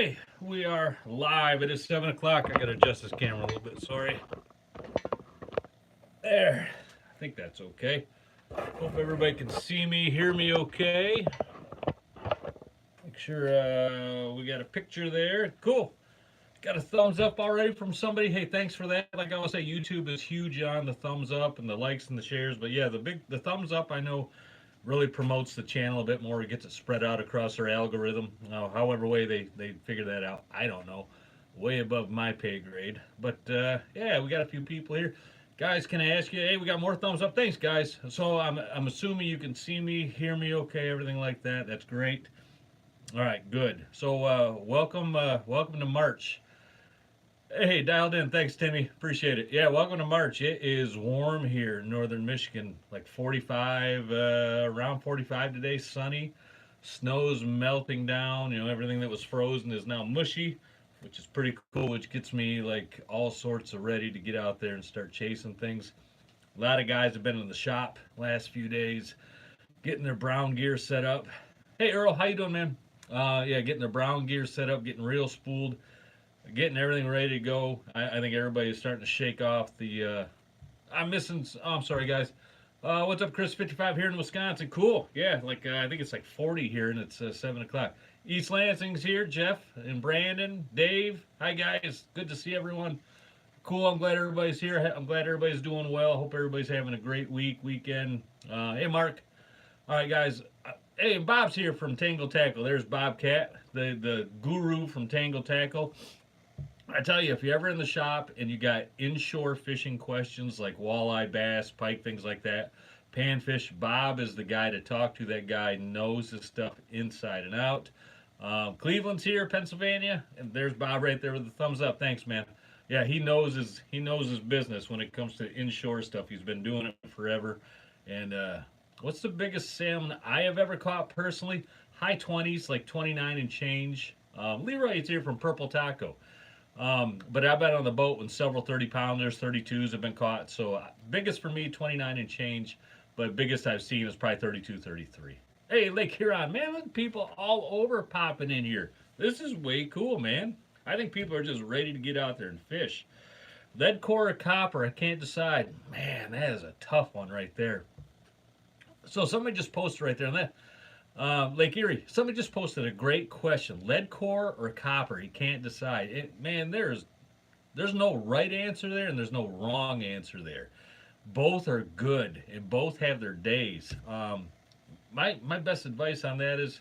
Okay, we are live. It is 7 o'clock. I gotta adjust this camera a little bit. Sorry. There. I think that's okay. Hope everybody can see me, hear me okay. Make sure we got a picture there. Cool. Got a thumbs up already from somebody. Hey, thanks for that. Like I always say, YouTube is huge on the thumbs up and the likes and the shares. But yeah, the thumbs up I know really promotes the channel a bit more. It gets it spread out across their algorithm. However way they figure that out, I don't know. Way above my pay grade. But yeah, we got a few people here. Guys, can I ask you? Hey, we got more thumbs up. Thanks, guys. So I'm assuming you can see me, hear me, okay, everything like that. That's great. All right, good. So welcome to March. Hey, dialed in. Thanks, Timmy. Appreciate it. Yeah, welcome to March. It is warm here in northern Michigan, like 45, around 45 today, sunny. Snow's melting down. Everything that was frozen is now mushy, which is pretty cool, which gets me like all sorts of ready to get out there and start chasing things. A lot of guys have been in the shop last few days, getting their brown gear set up. Hey, Earl, how you doing, man? Yeah, getting their brown gear set up, getting real spooled, getting everything ready to go. I think everybody's starting to shake off the. I'm missing. Oh, I'm sorry, guys. What's up, Chris? 55 here in Wisconsin. Cool. Yeah, like I think it's like 40 here, and it's 7 o'clock. East Lansing's here. Jeff and Brandon, Dave. Hi, guys. Good to see everyone. Cool. I'm glad everybody's here. I'm glad everybody's doing well. Hope everybody's having a great weekend. Hey, Mark. All right, guys. Hey, Bob's here from Tangle Tackle. There's Bobcat, the guru from Tangle Tackle. I tell you, if you're ever in the shop and you got inshore fishing questions like walleye, bass, pike, things like that, panfish, Bob is the guy to talk to. That guy knows his stuff inside and out. Cleveland's here, Pennsylvania, and there's Bob right there with the thumbs up. Thanks, man. Yeah, he knows his business when it comes to inshore stuff. He's been doing it forever. And what's the biggest salmon I have ever caught personally? High 20s, like 29 and change. Leroy is here from Purple Taco. But I've been on the boat when several 30 pounders, 32s have been caught. So biggest for me, 29 and change. But biggest I've seen is probably 32, 33. Hey, Lake Huron, man, look, people all over popping in here. This is way cool, man. I think people are just ready to get out there and fish. Lead core or copper, I can't decide. Man, that is a tough one right there. So somebody just posted right there on that. Lake Erie, somebody just posted a great question. Lead core or copper? You can't decide. Man, there's no right answer there and there's no wrong answer there. Both are good and both have their days. My best advice on that is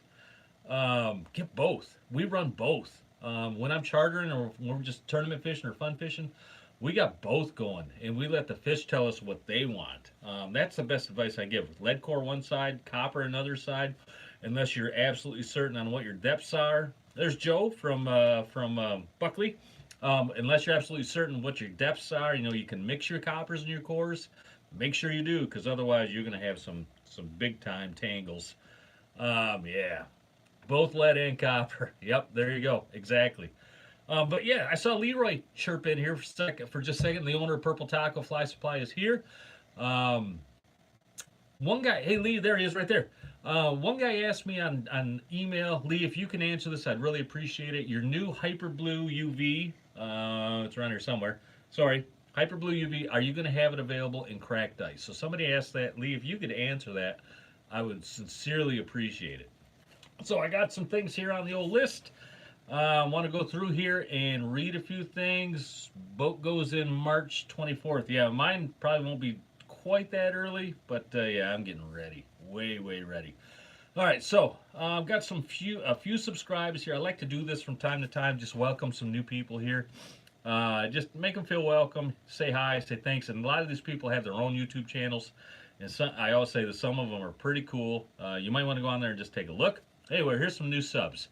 get both. We run both. When I'm chartering or when we're just tournament fishing or fun fishing, we got both going and we let the fish tell us what they want. That's the best advice I give. Lead core one side, copper another side, unless you're absolutely certain on what your depths are. There's Joe from Buckley. Unless you're absolutely certain what your depths are, you can mix your coppers and your cores. Make sure you do, because otherwise you're going to have some big time tangles. Yeah, both lead and copper. Yep, there you go. Exactly. But yeah, I saw Leroy chirp in here for just a second. The owner of Purple Taco Fly Supply is here. Um, One guy, hey Lee, there he is right there. One guy asked me on email, Lee, if you can answer this, I'd really appreciate it. Your new Hyper Blue UV, it's around here somewhere. Sorry, Hyper Blue UV, are you going to have it available in cracked ice? So somebody asked that. Lee, if you could answer that, I would sincerely appreciate it. So I got some things here on the old list. I want to go through here and read a few things. Boat goes in March 24th. Yeah, mine probably won't be quite that early, but yeah, I'm getting ready. Way ready. All right, so I've got a few subscribers here. I like to do this from time to time, just welcome some new people here. Just make them feel welcome, say hi, say thanks. And a lot of these people have their own YouTube channels, and I always say that some of them are pretty cool. You might want to go on there and just take a look. Anyway, here's some new subs.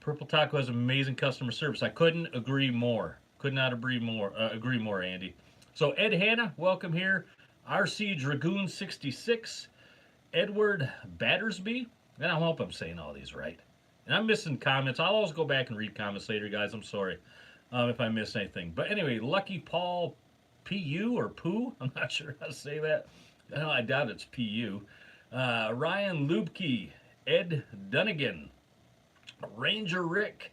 Purple Taco has amazing customer service. I couldn't agree more. Could not agree more. Agree more, Andy. So Ed Hanna, welcome here. RC Dragoon 66, Edward Battersby, and I hope I'm saying all these right. And I'm missing comments. I'll always go back and read comments later, guys. I'm sorry if I miss anything. But anyway, Lucky Paul PU or Poo, I'm not sure how to say that. No, I doubt it's PU. Ryan Lubke, Ed Dunnigan, Ranger Rick,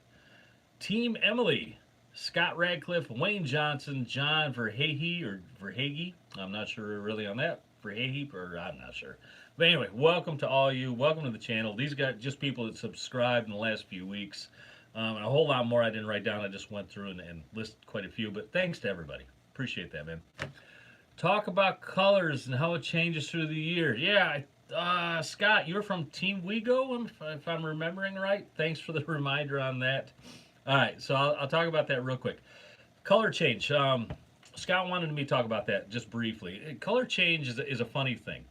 Team Emily, Scott Radcliffe, Wayne Johnson, John Verhage or Verhage. I'm not sure really on that. Verhage or I'm not sure. But anyway, welcome to all you. Welcome to the channel. These guys just people that subscribed in the last few weeks. And a whole lot more I didn't write down. I just went through and listed quite a few. But thanks to everybody. Appreciate that, man. Talk about colors and how it changes through the year. Yeah, Scott, you're from Team Wego, if I'm remembering right. Thanks for the reminder on that. All right, so I'll talk about that real quick. Color change. Scott wanted me to talk about that just briefly. Color change is a funny thing.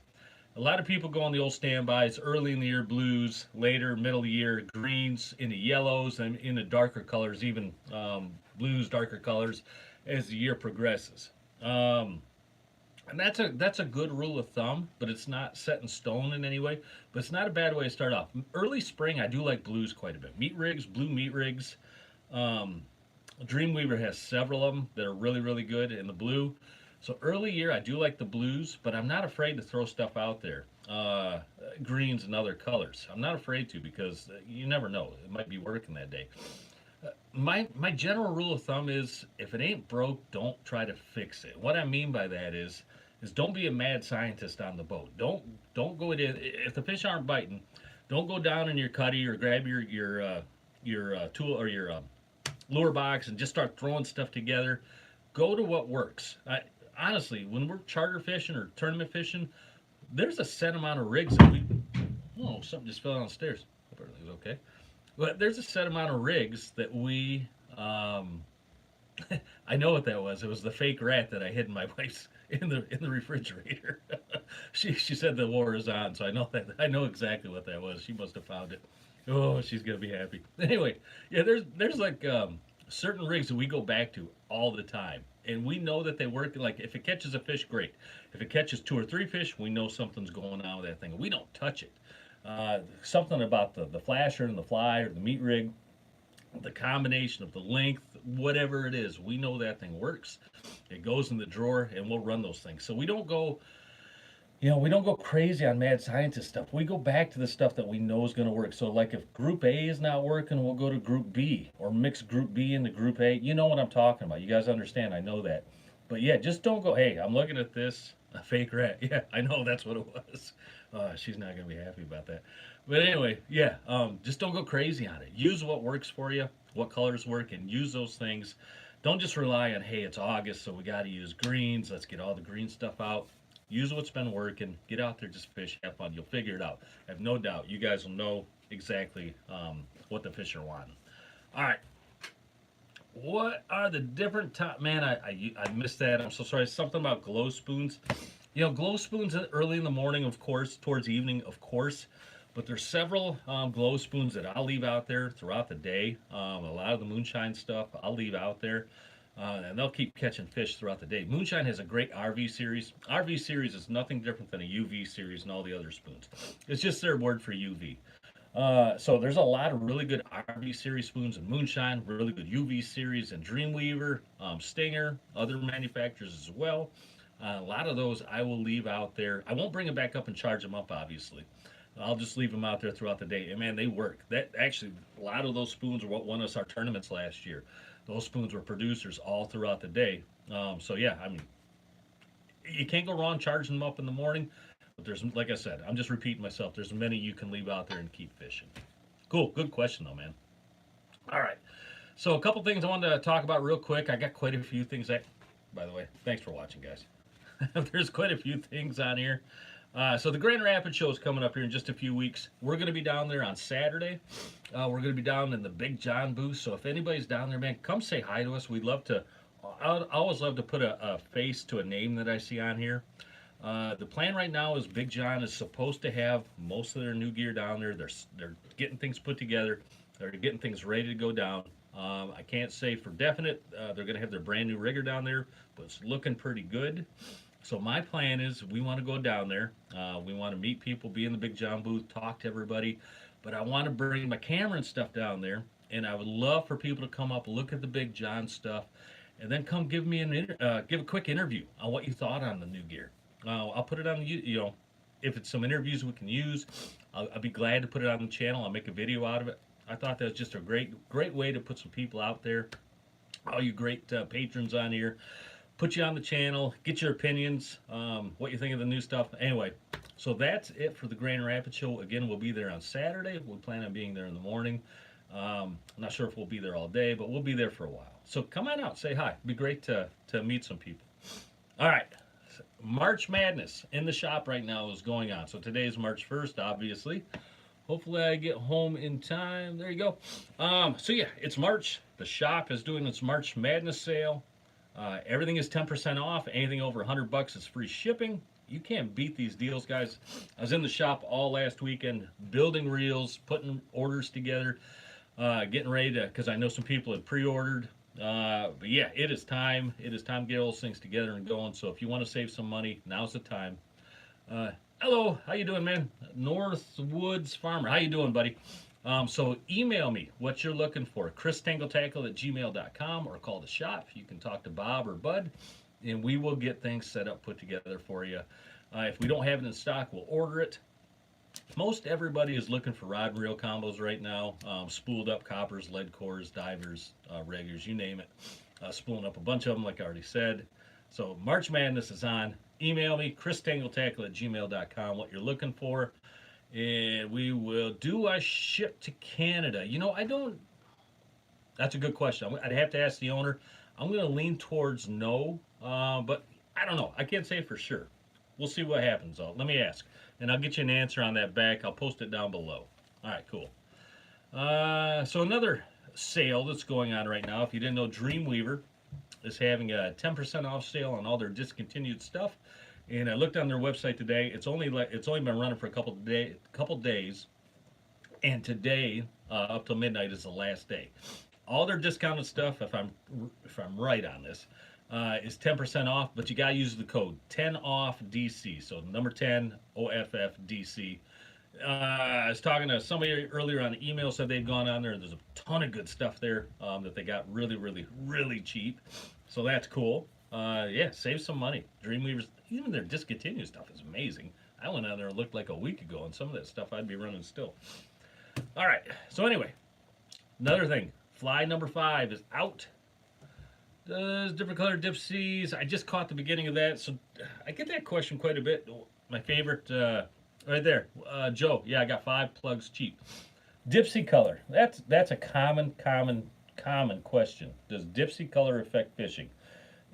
A lot of people go on the old standbys, early in the year blues, later, middle of the year greens, into yellows, and into darker colors, even blues, darker colors, as the year progresses. And that's a good rule of thumb, but it's not set in stone in any way. But it's not a bad way to start off. Early spring, I do like blues quite a bit. Meat rigs, blue meat rigs. Dreamweaver has several of them that are really, really good in the blue. So early year, I do like the blues, but I'm not afraid to throw stuff out there. Greens and other colors. I'm not afraid to because you never know. It might be working that day. My general rule of thumb is if it ain't broke, don't try to fix it. What I mean by that is don't be a mad scientist on the boat. Don't go in if the fish aren't biting. Don't go down in your cutty or grab your tool or your lure box and just start throwing stuff together. Go to what works. Honestly, when we're charter fishing or tournament fishing, there's a set amount of rigs that we. Oh, something just fell downstairs. Hope everything's okay. But there's a set amount of rigs that we. I know what that was. It was the fake rat that I hid in my wife's in the refrigerator. she said the war is on, so I know exactly what that was. She must have found it. Oh, she's gonna be happy. Anyway, yeah, there's like certain rigs that we go back to all the time, and we know that they work. Like if it catches a fish, great. If it catches 2 or 3 fish, we know something's going on with that thing. We don't touch it. Something about the flasher and the fly or the meat rig, the combination of the length, whatever it is, we know that thing works. It goes in the drawer, and we'll run those things. So we don't go. We don't go crazy on mad scientist stuff. We go back to the stuff that we know is going to work. So, like if Group A is not working, we'll go to Group B or mix Group B into Group A. You know what I'm talking about. You guys understand. I know that. But yeah, just don't go, hey, I'm looking at this, a fake rat. Yeah, I know that's what it was. She's not going to be happy about that. But anyway, yeah, just don't go crazy on it. Use what works for you, what colors work, and use those things. Don't just rely on, hey, it's August, so we got to use greens. Let's get all the green stuff out. Use what's been working. Get out there, just fish, have fun. You'll figure it out. I have no doubt. You guys will know exactly what the fish are wanting. All right. What are the different man, I missed that. I'm so sorry. Something about glow spoons. Glow spoons early in the morning, of course, towards evening, of course. But there's several glow spoons that I'll leave out there throughout the day. A lot of the moonshine stuff I'll leave out there. And they'll keep catching fish throughout the day. Moonshine has a great RV series. RV series is nothing different than a UV series and all the other spoons. It's just their word for UV. So there's a lot of really good RV series spoons in Moonshine, really good UV series in Dreamweaver, Stinger, other manufacturers as well. A lot of those I will leave out there. I won't bring them back up and charge them up, obviously. I'll just leave them out there throughout the day. And man, they work. That actually, a lot of those spoons are what won us our tournaments last year. Those spoons were producers all throughout the day. So yeah, I mean, you can't go wrong charging them up in the morning. But there's, like I said, I'm just repeating myself. There's many you can leave out there and keep fishing. Cool, good question though, man. All right, so a couple things I wanted to talk about real quick. I got quite a few things that, by the way, thanks for watching, guys. There's quite a few things on here. So the Grand Rapids show is coming up here in just a few weeks. We're going to be down there on Saturday. We're going to be down in the Big John booth. So if anybody's down there, man, come say hi to us. We'd love to. I always love to put a face to a name that I see on here. The plan right now is Big John is supposed to have most of their new gear down there. They're getting things put together. They're getting things ready to go down. I can't say for definite they're going to have their brand new rigger down there, but it's looking pretty good. So my plan is we want to go down there. We want to meet people, be in the Big John booth, talk to everybody. But I want to bring my camera and stuff down there. And I would love for people to come up, look at the Big John stuff, and then come give me give a quick interview on what you thought on the new gear. I'll put it on the, if it's some interviews we can use, I'll be glad to put it on the channel. I'll make a video out of it. I thought that was just a great way to put some people out there. All you great patrons on here, put you on the channel, get your opinions, what you think of the new stuff. Anyway, so that's it for the Grand Rapids show. Again, we'll be there on Saturday. We plan on being there in the morning. I'm not sure if we'll be there all day, but we'll be there for a while. So come on out, say hi. It'd be great to meet some people. All right. March Madness in the shop right now is going on. So today is March 1st, obviously. Hopefully I get home in time. There you go. So yeah, it's March. The shop is doing its March Madness sale. Everything is 10% off. Anything over $100 is free shipping. You can't beat these deals, guys. I was in the shop all last weekend building reels, putting orders together, getting ready to, because I know some people had pre-ordered. But yeah, it is time. It is time to get all those things together and going. So if you want to save some money, now's the time. Hello, how you doing, man? Northwoods Farmer, how you doing, buddy? So email me what you're looking for, christangletackle@gmail.com, or call the shop. You can talk to Bob or Bud, and we will get things set up, put together for you. If we don't have it in stock, we'll order it. Most everybody is looking for rod and reel combos right now. Spooled up coppers, lead cores, divers, regulars, you name it. Spooling up a bunch of them, like I already said. So March Madness is on. Email me, christangletackle@gmail.com, what you're looking for. And we will. Do I ship to Canada? You know, I don't. That's a good question. I'd have to ask the owner. I'm going to lean towards no, but I don't know. I can't say for sure. We'll see what happens, though. Let me ask, and I'll get you an answer on that back. I'll post it down below. All right, cool. So another sale that's going on right now, if you didn't know, Dreamweaver is having a 10% off sale on all their discontinued stuff. And I looked on their website today. It's only been running for a couple days, and today up till midnight is the last day. All their discounted stuff, if I'm right on this, is 10% off. But you gotta use the code 10OFFDC. So number 10 OFFDC. I was talking to somebody earlier on the email, said they'd gone on there. There's a ton of good stuff there that they got really cheap. So that's cool. Yeah, save some money. Dreamweavers, even their discontinued stuff is amazing. I went on there and looked like a week ago, and some of that stuff I'd be running still. All right, so anyway, another thing. Fly number 5 is out. Does different color Dipsys. I just caught the beginning of that, so I get that question quite a bit. My favorite, right there, Joe. Yeah, I got 5 plugs cheap. Dipsy color. That's a common question. Does Dipsy color affect fishing?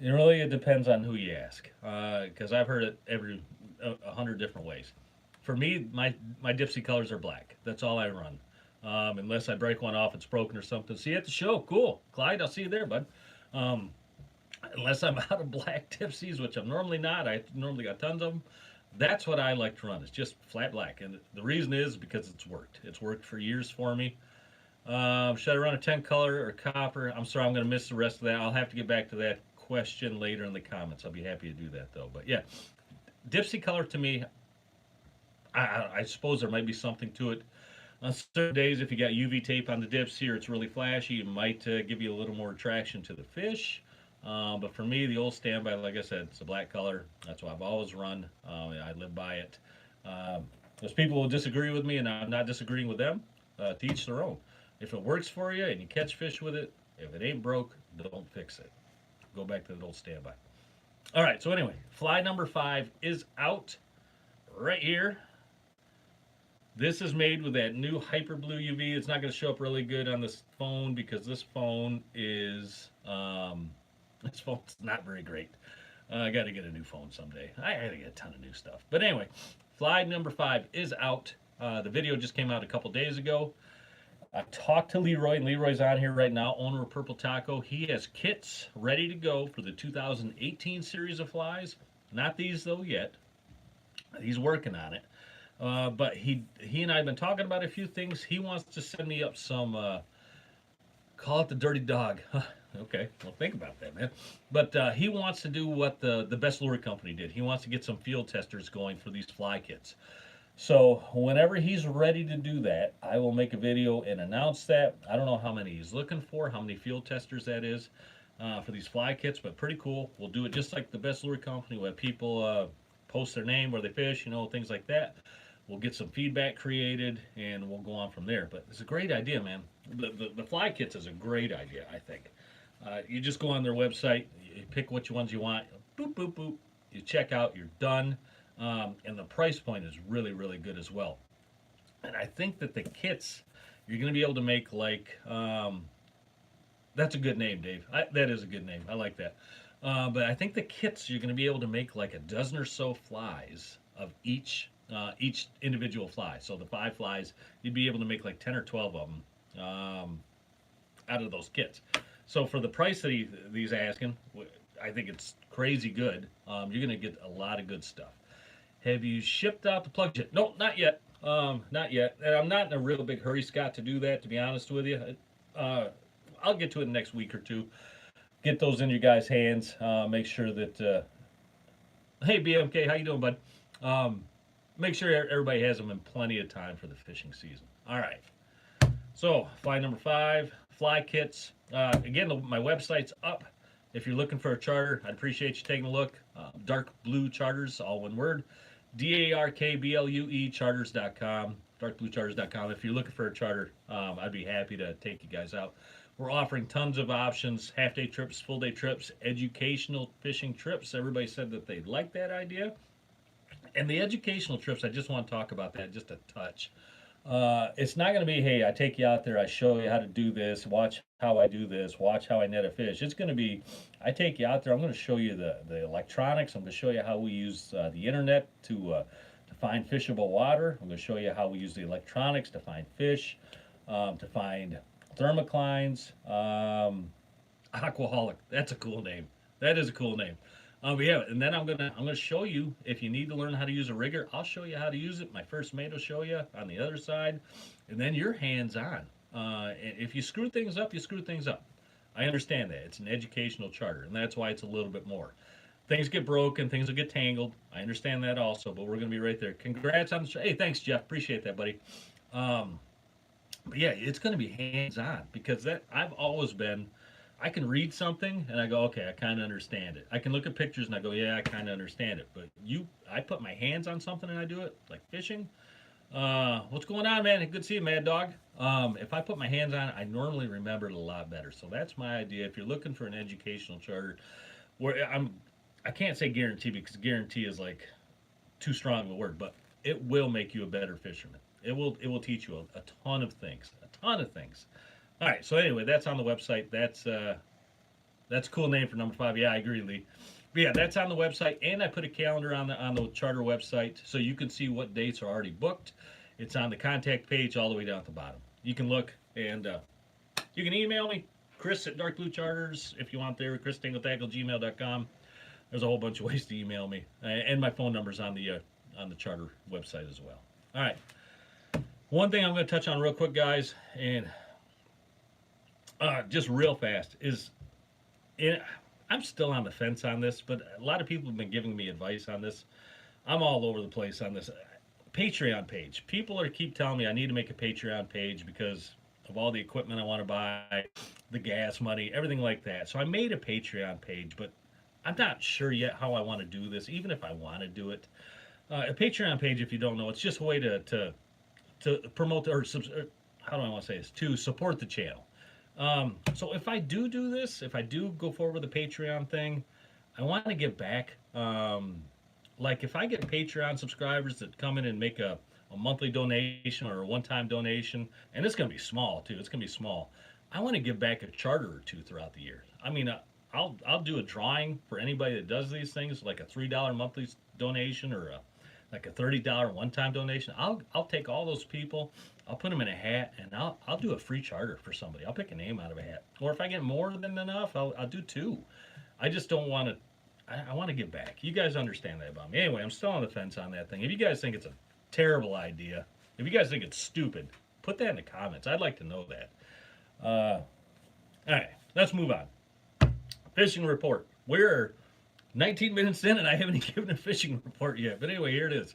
It really depends on who you ask, because I've heard it 100 different ways. For me, my Dipsy colors are black. That's all I run, unless I break one off, it's broken or something. See you at the show. Cool, Clyde. I'll see you there, bud. Unless I'm out of black Dipsys, which I'm normally not. I normally got tons of them. That's what I like to run. It's just flat black, and the reason is because it's worked. It's worked for years for me. Should I run a 10 color or copper? I'm sorry, I'm going to miss the rest of that. I'll have to get back to that question later in the comments. I'll be happy to do that, though. But yeah, Dipsy color to me, I suppose there might be something to it. On certain days, if you got UV tape on the Dipsy or it's really flashy, it might give you a little more attraction to the fish. But for me, the old standby, like I said, it's a black color. That's what I've always run. I live by it. Those people will disagree with me, and I'm not disagreeing with them. To each their own. If it works for you and you catch fish with it, if it ain't broke, don't fix it. Go back to the old standby. All right, so anyway, fly number 5 is out right here. This is made with that new Hyper Blue UV. It's not going to show up really good on this phone because this phone is this phone's not very great. I got to get a new phone someday. I got to get a ton of new stuff. But anyway, fly number 5 is out. The video just came out a couple days ago. I talked to Leroy, and Leroy's on here right now, owner of Purple Taco. He has kits ready to go for the 2018 series of flies. Not these, though, yet. He's working on it. But he and I have been talking about a few things. He wants to send me up some, call it the Dirty Dog. Okay, well, think about that, man. But he wants to do what the Best Lure Company did. He wants to get some field testers going for these fly kits. So whenever he's ready to do that, I will make a video and announce that. I don't know how many he's looking for, how many field testers that is for these fly kits, but pretty cool. We'll do it just like the Best Lure Company, where people post their name, where they fish, you know, things like that. We'll get some feedback created, and we'll go on from there. But it's a great idea, man. The fly kits is a great idea, I think. You just go on their website, you pick which ones you want, boop, boop, boop. You check out, you're done. And the price point is really, really good as well. And I think that the kits, you're going to be able to make like, that's a good name, Dave. That is a good name. I like that. But I think the kits, you're going to be able to make like a dozen or so flies of each individual fly. So the 5 flies, you'd be able to make like 10 or 12 of them out of those kits. So for the price that he's asking, I think it's crazy good. You're going to get a lot of good stuff. Have you shipped out the plugs yet? No, not yet. Not yet. And I'm not in a real big hurry, Scott, to do that, to be honest with you. I'll get to it in the next week or two. Get those in your guys' hands. Make sure that... hey, BMK, how you doing, bud? Make sure everybody has them in plenty of time for the fishing season. All right. So, fly number 5, fly kits. Again, my website's up. If you're looking for a charter, I'd appreciate you taking a look. Dark Blue Charters, all one word. DARKBLUE charters.com. Darkbluecharters.com. If you're looking for a charter, I'd be happy to take you guys out. We're offering tons of options, half-day trips, full-day trips, educational fishing trips. Everybody said that they'd like that idea. And the educational trips, I just want to talk about that just a touch. It's not going to be, hey, I take you out there, I show you how to do this, watch how I do this, watch how I net a fish. It's going to be, I take you out there, I'm going to show you the electronics, I'm going to show you how we use the internet to find fishable water. I'm going to show you how we use the electronics to find fish, to find thermoclines. Aquaholic, that's a cool name. That is a cool name. But yeah, and then I'm gonna show you, if you need to learn how to use a rigger, I'll show you how to use it. My first mate will show you on the other side, and then you're hands-on. If you screw things up, you screw things up. I understand that. It's an educational charter, and that's why it's a little bit more. Things get broken, things will get tangled. I understand that also, but we're gonna be right there. Congrats on the show. Hey, thanks, Jeff. Appreciate that, buddy. But yeah, it's gonna be hands-on, because I've always been, I can read something and I go, okay, I kind of understand it. I can look at pictures and I go, yeah, I kind of understand it. But I put my hands on something and I do it, like fishing. What's going on, man? Good to see you, Mad Dog. If I put my hands on it, I normally remember it a lot better. So that's my idea. If you're looking for an educational charter, I can't say guarantee, because guarantee is like too strong of a word, but it will make you a better fisherman. It will teach you a ton of things, All right, so anyway, that's on the website. That's a cool name for number 5. Yeah, I agree, Lee. But yeah, that's on the website, and I put a calendar on the charter website, so you can see what dates are already booked. It's on the contact page all the way down at the bottom. You can look, and you can email me, Chris at Dark Blue Charters, if you want there, christingletackle@gmail.com. There's a whole bunch of ways to email me, and my phone number's on the charter website as well. All right, one thing I'm going to touch on real quick, guys, and just real fast is, I'm still on the fence on this, but a lot of people have been giving me advice on this. I'm all over the place on this. Patreon page. People keep telling me I need to make a Patreon page because of all the equipment I want to buy, the gas money, everything like that. So I made a Patreon page, but I'm not sure yet how I want to do this, even if I want to do it. A Patreon page, if you don't know, it's just a way to promote, or how do I want to say this? To support the channel. So if I do this, if I do go forward with the Patreon thing, I want to give back. Like if I get Patreon subscribers that come in and make a monthly donation or a one-time donation, and it's going to be small too, it's going to be small. I want to give back a charter or two throughout the year. I mean, I'll do a drawing for anybody that does these things, like a $3 monthly donation or like a $30 one-time donation. I'll take all those people, I'll put them in a hat, and I'll do a free charter for somebody. I'll pick a name out of a hat. Or if I get more than enough, I'll do 2. I just don't want to, I want to give back. You guys understand that about me. Anyway, I'm still on the fence on that thing. If you guys think it's a terrible idea, if you guys think it's stupid, put that in the comments. I'd like to know that. All right, let's move on. Fishing report. We're 19 minutes in, and I haven't even given a fishing report yet. But anyway, here it is.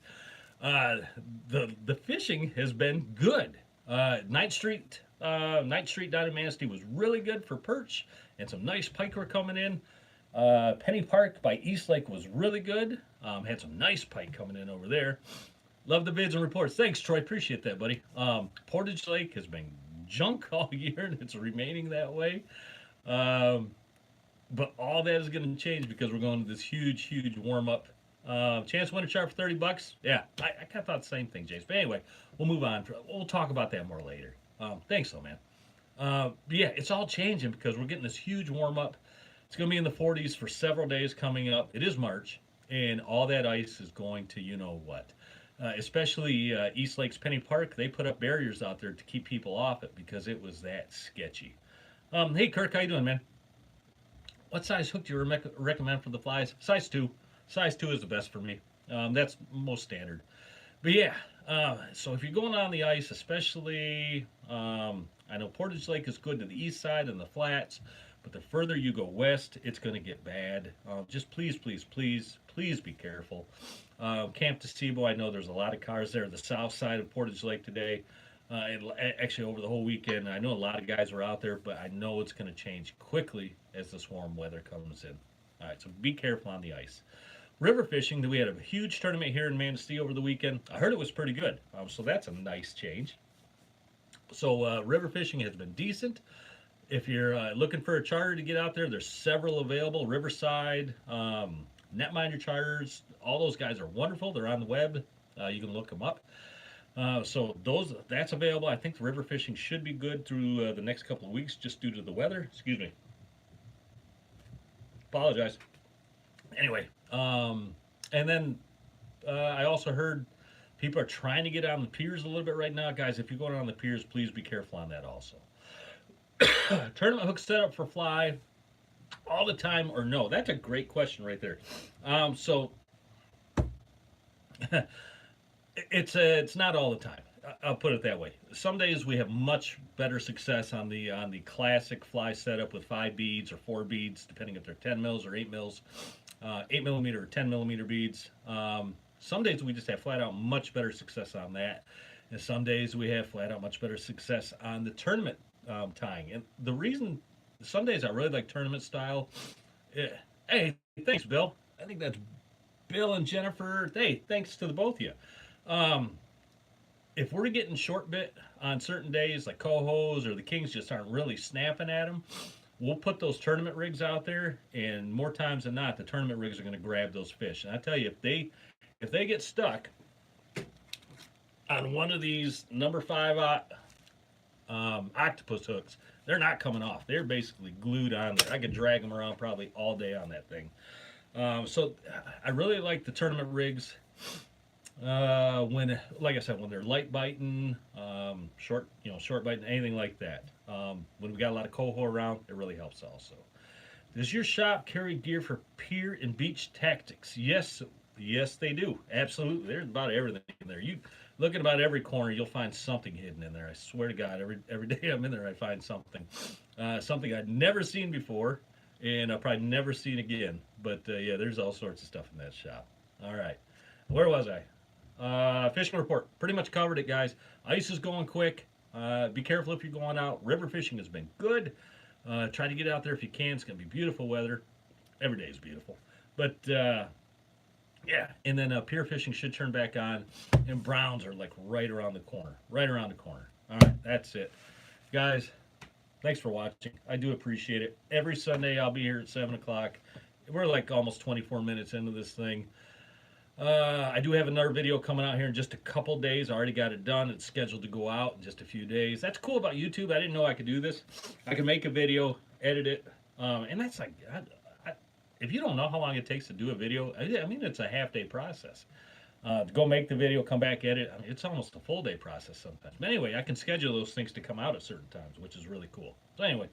The fishing has been good. Ninth Street down in Manistee was really good for perch, and some nice pike were coming in. Penny Park by East Lake was really good. Had some nice pike coming in over there. Love the vids and reports. Thanks, Troy. Appreciate that, buddy. Portage Lake has been junk all year, and it's remaining that way. Um, but all that is going to change because we're going to this huge, huge warm up. Chance to win a chart for $30. Yeah, I kind of thought the same thing, Jace. But anyway, we'll move on. We'll talk about that more later. Thanks, though, man. But yeah, it's all changing because we're getting this huge warm up. It's going to be in the 40s for several days coming up. It is March, and all that ice is going to, you know what. Especially East Lakes Penny Park, they put up barriers out there to keep people off it because it was that sketchy. Hey, Kirk, how you doing, man? What size hook do you recommend for the flies? Size 2. Size 2 is the best for me. That's most standard. But yeah, so if you're going on the ice, especially, I know Portage Lake is good to the east side and the flats, but the further you go west, it's going to get bad. Just please, please, please, please be careful. Camp Decebo, I know there's a lot of cars there, the south side of Portage Lake today. And actually over the whole weekend, I know a lot of guys were out there, but I know it's going to change quickly as this warm weather comes in. All right, so be careful on the ice. River fishing, we had a huge tournament here in Manistee over the weekend. I heard it was pretty good, so that's a nice change. So river fishing has been decent. If you're looking for a charter to get out there, there's several available. Riverside, Netminder charters, all those guys are wonderful. They're on the web. You can look them up. So that's available. I think the river fishing should be good through the next couple of weeks just due to the weather. Excuse me. Apologize. Anyway, and then I also heard people are trying to get on the piers a little bit right now. Guys, if you're going on the piers, please be careful on that also. Tournament hook set up for fly all the time or no? That's a great question right there. So it's not all the time. I'll put it that way. Some days we have much better success on the classic fly setup with 5 beads or 4 beads, depending if they're 10 mils or 8 mils, 8 millimeter or 10 millimeter beads. Some days we just have flat out much better success on that, and some days we have flat out much better success on the tournament tying. And the reason, some days I really like tournament style. Hey, thanks, Bill. I think that's Bill and Jennifer. Hey, thanks to the both of you. If we're getting short bit on certain days, like cohos or the kings just aren't really snapping at them, we'll put those tournament rigs out there, and more times than not, the tournament rigs are going to grab those fish. And I tell you, if they get stuck on one of these number 5 octopus hooks, they're not coming off. They're basically glued on there. I could drag them around probably all day on that thing. So I really like the tournament rigs. When, like I said, when they're light biting, short biting, anything like that. When we got a lot of coho around, it really helps also. Does your shop carry gear for pier and beach tactics? Yes, they do. Absolutely. There's about everything in there. You look at about every corner, you'll find something hidden in there. I swear to God, every day I'm in there, I find something. Something I'd never seen before, and I'll probably never seen again. But yeah, there's all sorts of stuff in that shop. All right. Where was I? Fishing report. Pretty much covered it, guys. Ice is going quick. Be careful if you're going out. River fishing has been good. Try to get out there if you can. It's going to be beautiful weather. Every day is beautiful. But, yeah. And then pier fishing should turn back on. And browns are like right around the corner. Right around the corner. All right. That's it. Guys, thanks for watching. I do appreciate it. Every Sunday I'll be here at 7 o'clock. We're like almost 24 minutes into this thing. I do have another video coming out here in just a couple days. I already got it done. It's scheduled to go out in just a few days. That's cool about YouTube. I didn't know I could do this. I can make a video, edit it, and that's like, if you don't know how long it takes to do a video, I mean, it's a half-day process. Go make the video, come back, edit. I mean, it's almost a full-day process sometimes. But anyway, I can schedule those things to come out at certain times, which is really cool. So anyway,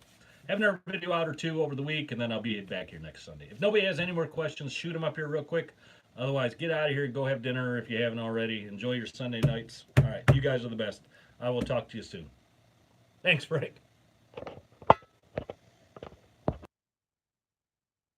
have another video out or two over the week, and then I'll be back here next Sunday. If nobody has any more questions, shoot them up here real quick. Otherwise, get out of here and go have dinner if you haven't already. Enjoy your Sunday nights. All right, you guys are the best. I will talk to you soon. Thanks, Frank.